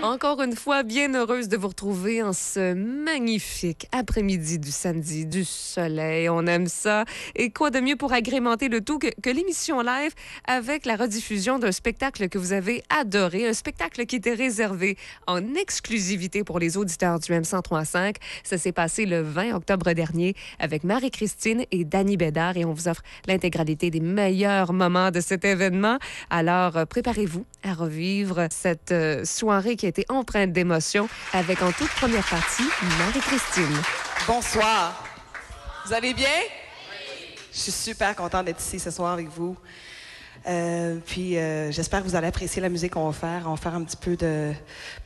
Encore une fois, bien heureuse de vous retrouver en ce magnifique après-midi du samedi, du soleil. On aime ça. Et quoi de mieux pour agrémenter le tout que l'émission live avec la rediffusion d'un spectacle que vous avez adoré, un spectacle qui était réservé en exclusivité pour les auditeurs du M1035. Ça s'est passé le 20 octobre dernier avec Marie-Christine et Danny Bédard et on vous offre l'intégralité des meilleurs moments de cet événement. Alors, préparez-vous à revivre cette soirée qui a été empreinte d'émotion avec en toute première partie Marie-Christine. Bonsoir. Vous allez bien? Oui. Je suis super contente d'être ici ce soir avec vous. Puis j'espère que vous allez apprécier la musique qu'on va faire. On va faire un petit peu de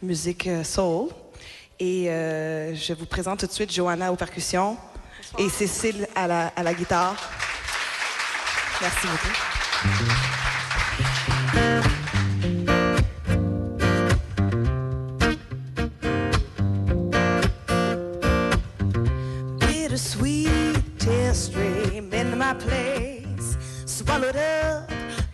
musique soul. Et je vous présente tout de suite Johanna aux percussions et Cécile à la guitare. Merci beaucoup. Bittersweet tear stream into my place, swallowed up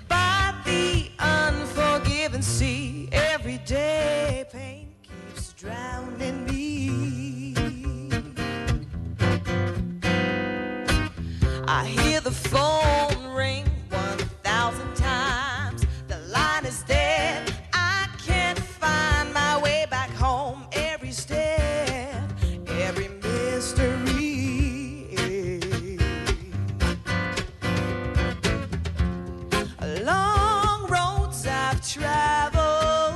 by the unforgiving sea. Every day pain keeps drowning me. I hear the phone ring 1,000 times. The line is dead. I can't find my way back home. Every step, every mystery. Long roads I've traveled,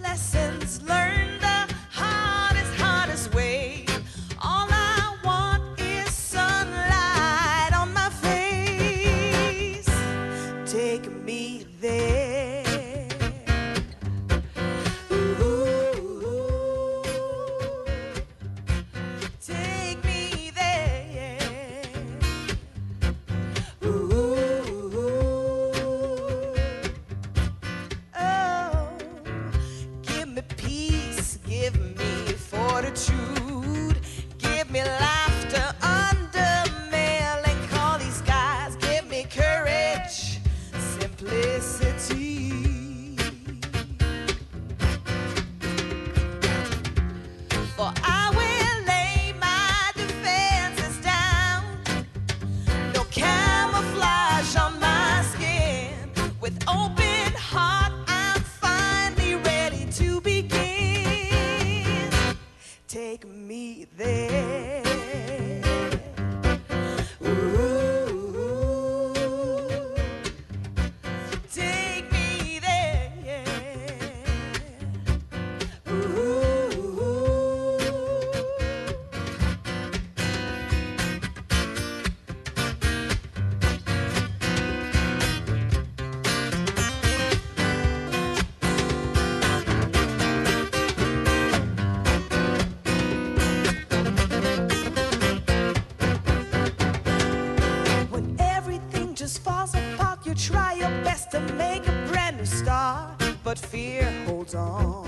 lessons learned the hardest way. All I want is sunlight on my face. Take me there. Ooh, take me there. Ooh, oh, give me peace, give me fortitude, give me laughter under melancholy skies, give me courage, simplicity. For I will lay my defenses down, no camouflage on my skin. With open heart, I'm finally ready to begin. Take me there. Ooh, take me there. Ooh. When everything just falls apart, you try your best to make a brand new start, but fear holds on.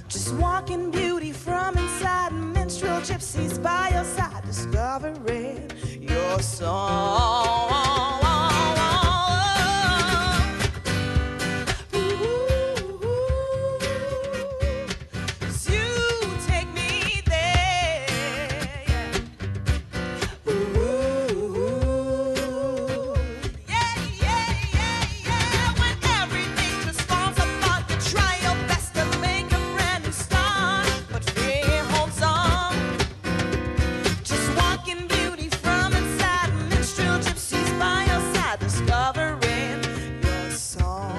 Just walking beauty from inside, minstrel gypsies by your side, discovering your song. So you take me there, yeah. Ooh, yeah, yeah, yeah, yeah. When everything just falls apart, you try your best to make a brand new start, but fear holds on. Just walking beauty from inside, minstrel gypsies by your side, discovering your song.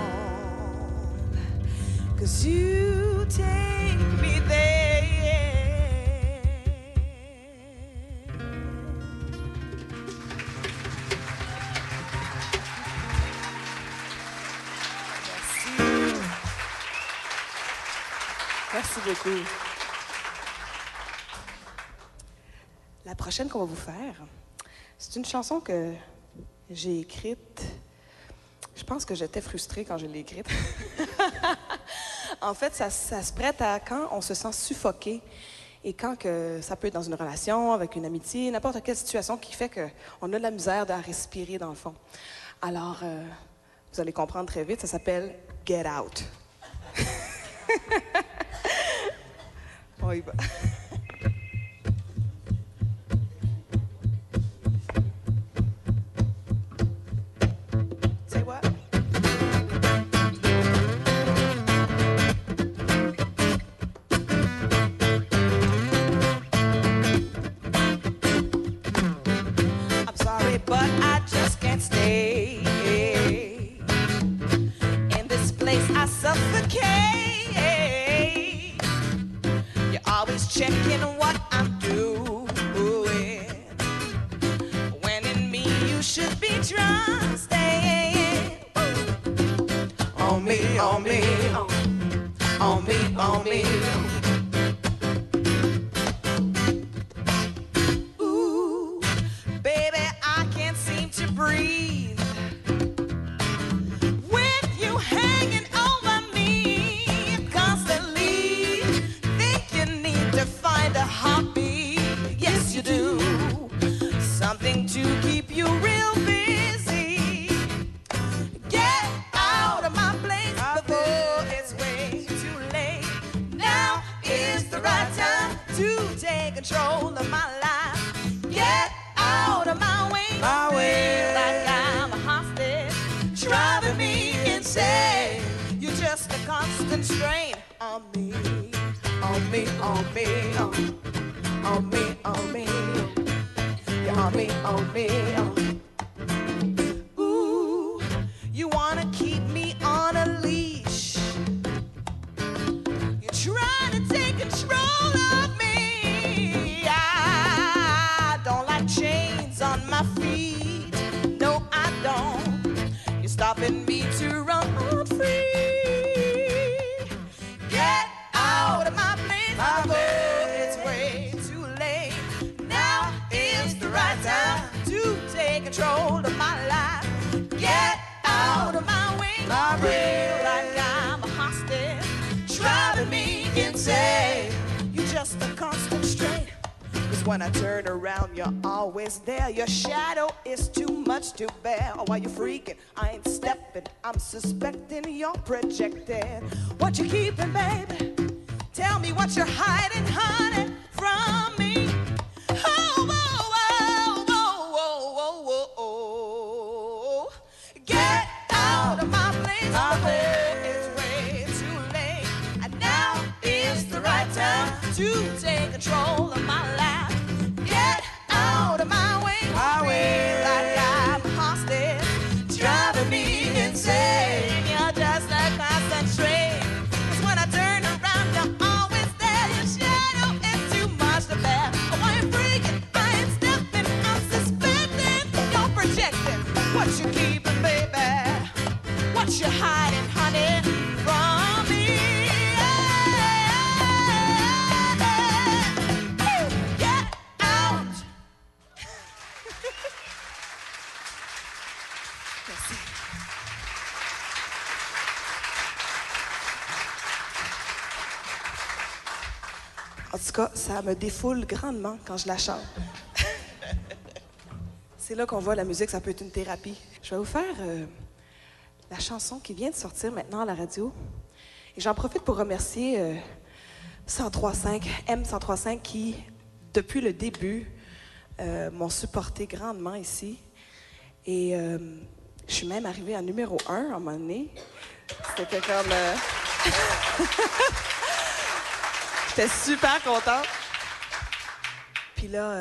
'Cause you take me there. Merci beaucoup. La prochaine qu'on va vous faire, c'est une chanson que j'ai écrite. Je pense que j'étais frustrée quand je l'ai écrite. En fait, ça se prête à quand on se sent suffoqué et quand que ça peut être dans une relation, avec une amitié, n'importe quelle situation qui fait qu'on a de la misère à respirer dans le fond. Alors, vous allez comprendre très vite, ça s'appelle « Get Out ». y va. Say what? I'm sorry, but I just can't stay. In this place I suffocate. You're always checking what I'm doing, when in me you should be trusting. On me, on me, on me, on me. Ooh, baby, I can't seem to breathe with you hanging over me constantly. Think you need to find a hobby. Yes, you do. Something to keep you real busy. Get out of my place before it's way too late. Now is the right time to take control of my life. Get out of my way. Like I'm a hostage, driving me insane. You're just a constant strain on me, on me, on me, on me, on me. You're on me, on me, Ooh, you wanna keep me on a leash. You're trying to take control of me. I don't like chains on my feet. No, I don't. You're stopping me to run free. Get out of my place before it's way too late. Now is the right time to take control of my life. Get out of my way. Like I'm a hostage, driving me insane. You're just a constant strain. 'Cause when I turn around, you're always there. Your shadow is too much to bear. While you're freaking, I ain't stepping. I'm suspecting you're projecting. What you keeping, baby? Tell me what you're hiding, honey, from me. Oh, oh, oh, oh, oh, oh, oh. Get out of my place before it's way too late. And now is the right time to take control of my life. Get out of my way. Like I'm a hostage, driving me insane. You're just a constant strain. 'Cause when I turn around, you're always there. Your shadow is too much to bear. Why you freaking? I ain't stepping. I'm suspecting you're projecting. What you keeping, baby? What you hiding, honey, from me? Get out. Merci. En tout cas, ça me défoule grandement quand je la chante. C'est là qu'on voit la musique, ça peut être une thérapie. Je vais vous faire la chanson qui vient de sortir maintenant à la radio. Et j'en profite pour remercier 1035, M1035 qui, depuis le début, m'ont supporté grandement ici. Et je suis même arrivée en numéro 1 à un moment donné. C'était comme... J'étais super contente. Puis là,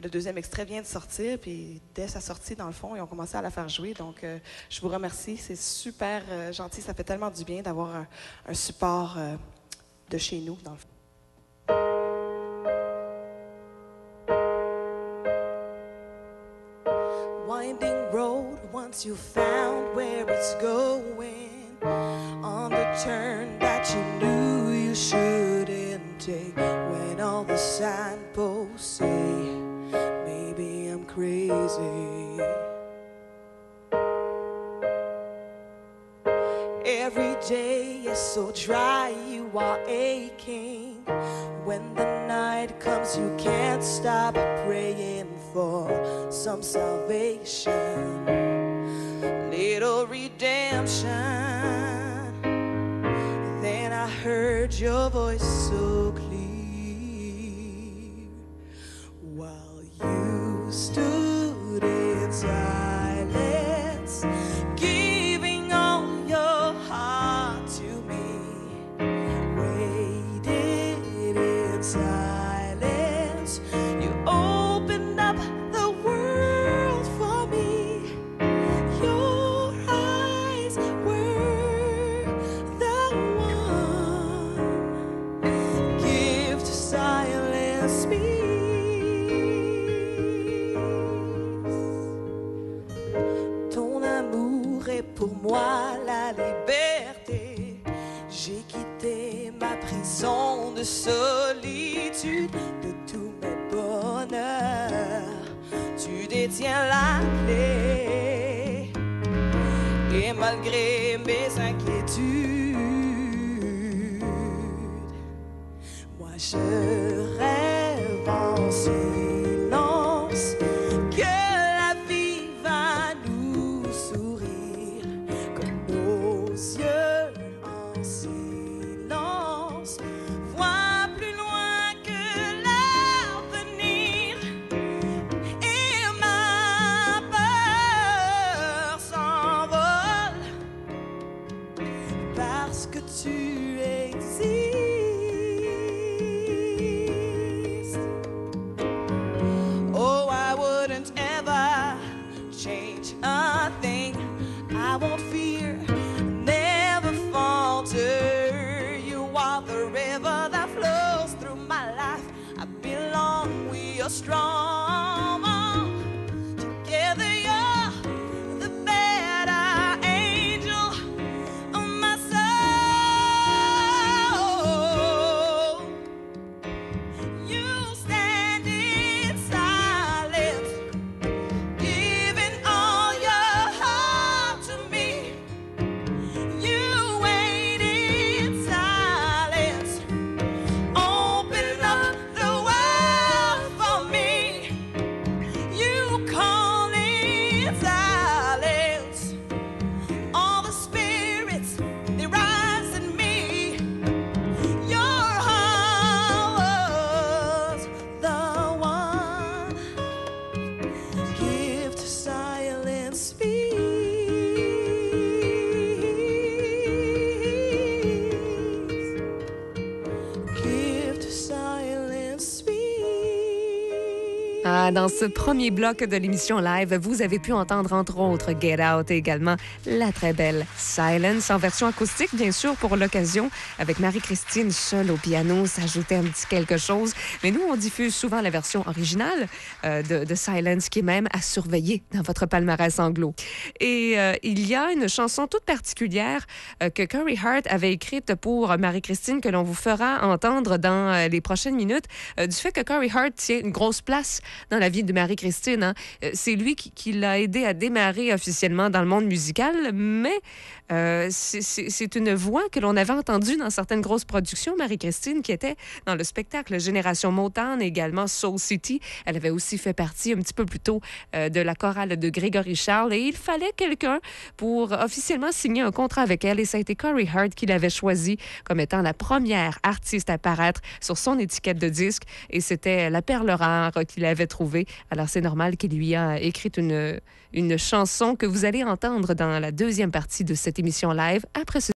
le deuxième extrait vient de sortir, puis dès sa sortie, dans le fond, ils ont commencé à la faire jouer. Donc, je vous remercie. C'est super gentil. Ça fait tellement du bien d'avoir un support de chez nous, dans le fond. Winding road, once you found where it's going, on the turn that you knew you shouldn't take, when all the signposts say maybe I'm crazy. Every day is so dry, you are aching. When the night comes, you can't stop praying for some salvation, little redemption. Then I heard your voice so clear. T'es ma prison de solitude, de tous mes bonheurs. Tu détiens la clé. Et malgré mes inquiétudes, moi je rêve en silence que la vie va nous sourire comme nos yeux en silence voient plus loin que l'avenir et ma peur s'envole parce que tu existes. Oh, I wouldn't ever change a thing. I won't fear, never falter. You are the river that flows through my life. I belong, we are strong. Together you're the better angel of my soul. You stand in silence, giving all your heart to me. You wait in silence, open up the world for me. You call in silence, all the spirits they rise in me. Your heart was the one. Give to silence peace. Give to silence peace. Ah, dans ce premier bloc de l'émission live, vous avez pu entendre entre autres Get Out et également la très belle Silence en version acoustique, bien sûr, pour l'occasion, avec Marie-Christine seule au piano, s'ajoutait un petit quelque chose. Mais nous, on diffuse souvent la version originale de Silence, qui est même à surveiller dans votre palmarès anglo. Et il y a une chanson toute particulière que Corey Hart avait écrite pour Marie-Christine que l'on vous fera entendre dans les prochaines minutes, du fait que Corey Hart tient une grosse place dans la vie de Marie-Christine. Hein. C'est lui qui l'a aidé à démarrer officiellement dans le monde musical, mais c'est une voix que l'on avait entendue dans certaines grosses productions, Marie-Christine, qui était dans le spectacle Génération Motown et également Soul City. Elle avait aussi fait partie un petit peu plus tôt de la chorale de Grégory Charles et il fallait quelqu'un pour officiellement signer un contrat avec elle et ça a été Corey Hart qui l'avait choisi comme étant la première artiste à apparaître sur son étiquette de disque et c'était la perle rare qu'il avait trouvée. Alors c'est normal qu'il lui a écrit une chanson que vous allez entendre dans la deuxième partie de cette émission live après ce